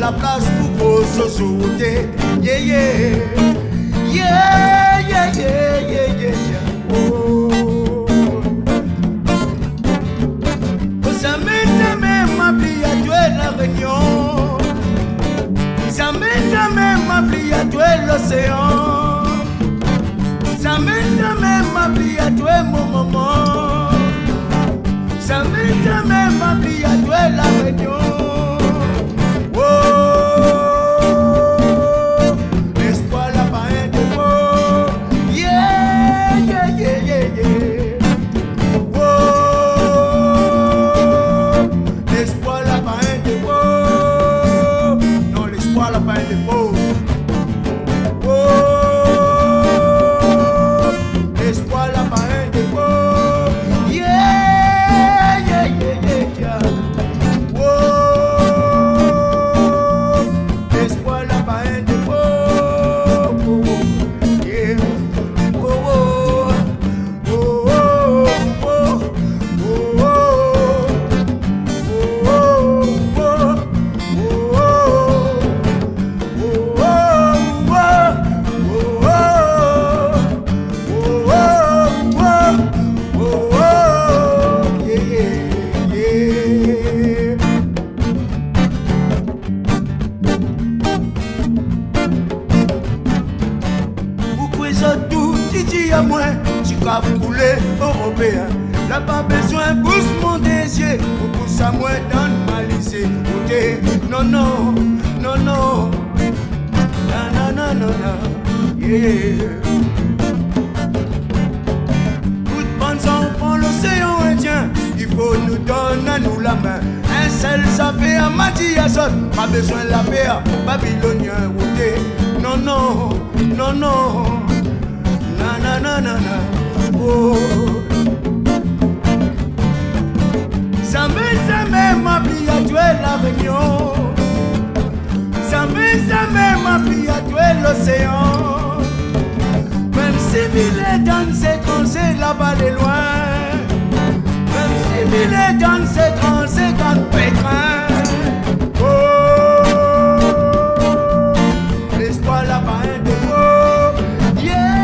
la place pour se sauter. Yeah, yeah. Yeah, yeah, yeah, yeah, yeah, yeah. Oh. Jamais m'a pris à tuer la réunion. Jamais m'a pris à tuer l'océan. Jamais m'a pris à tuer mon moment. Jamais m'a pris à tuer la réunion. Européen, n'a pas besoin pousse mon désir pour pousser à moi dans ma lycée. Non, non, non, non, non, non, non, non, yeah. Toute bonne prend l'océan Indien, il faut nous donner à nous la main. Un seul savait à Mati Azot, pas besoin de la paix, babylonien, non, non, non, non, non, non, non, non. Oh. Jamais m'a pris à tuer la réunion. Jamais m'a pris à tuer l'océan. Même si mille est dans ces tranchées là-bas de loin. Même si mille est dans ces tranchées dans Pékin. Oh, l'espoir là-bas est de beau. Yeah.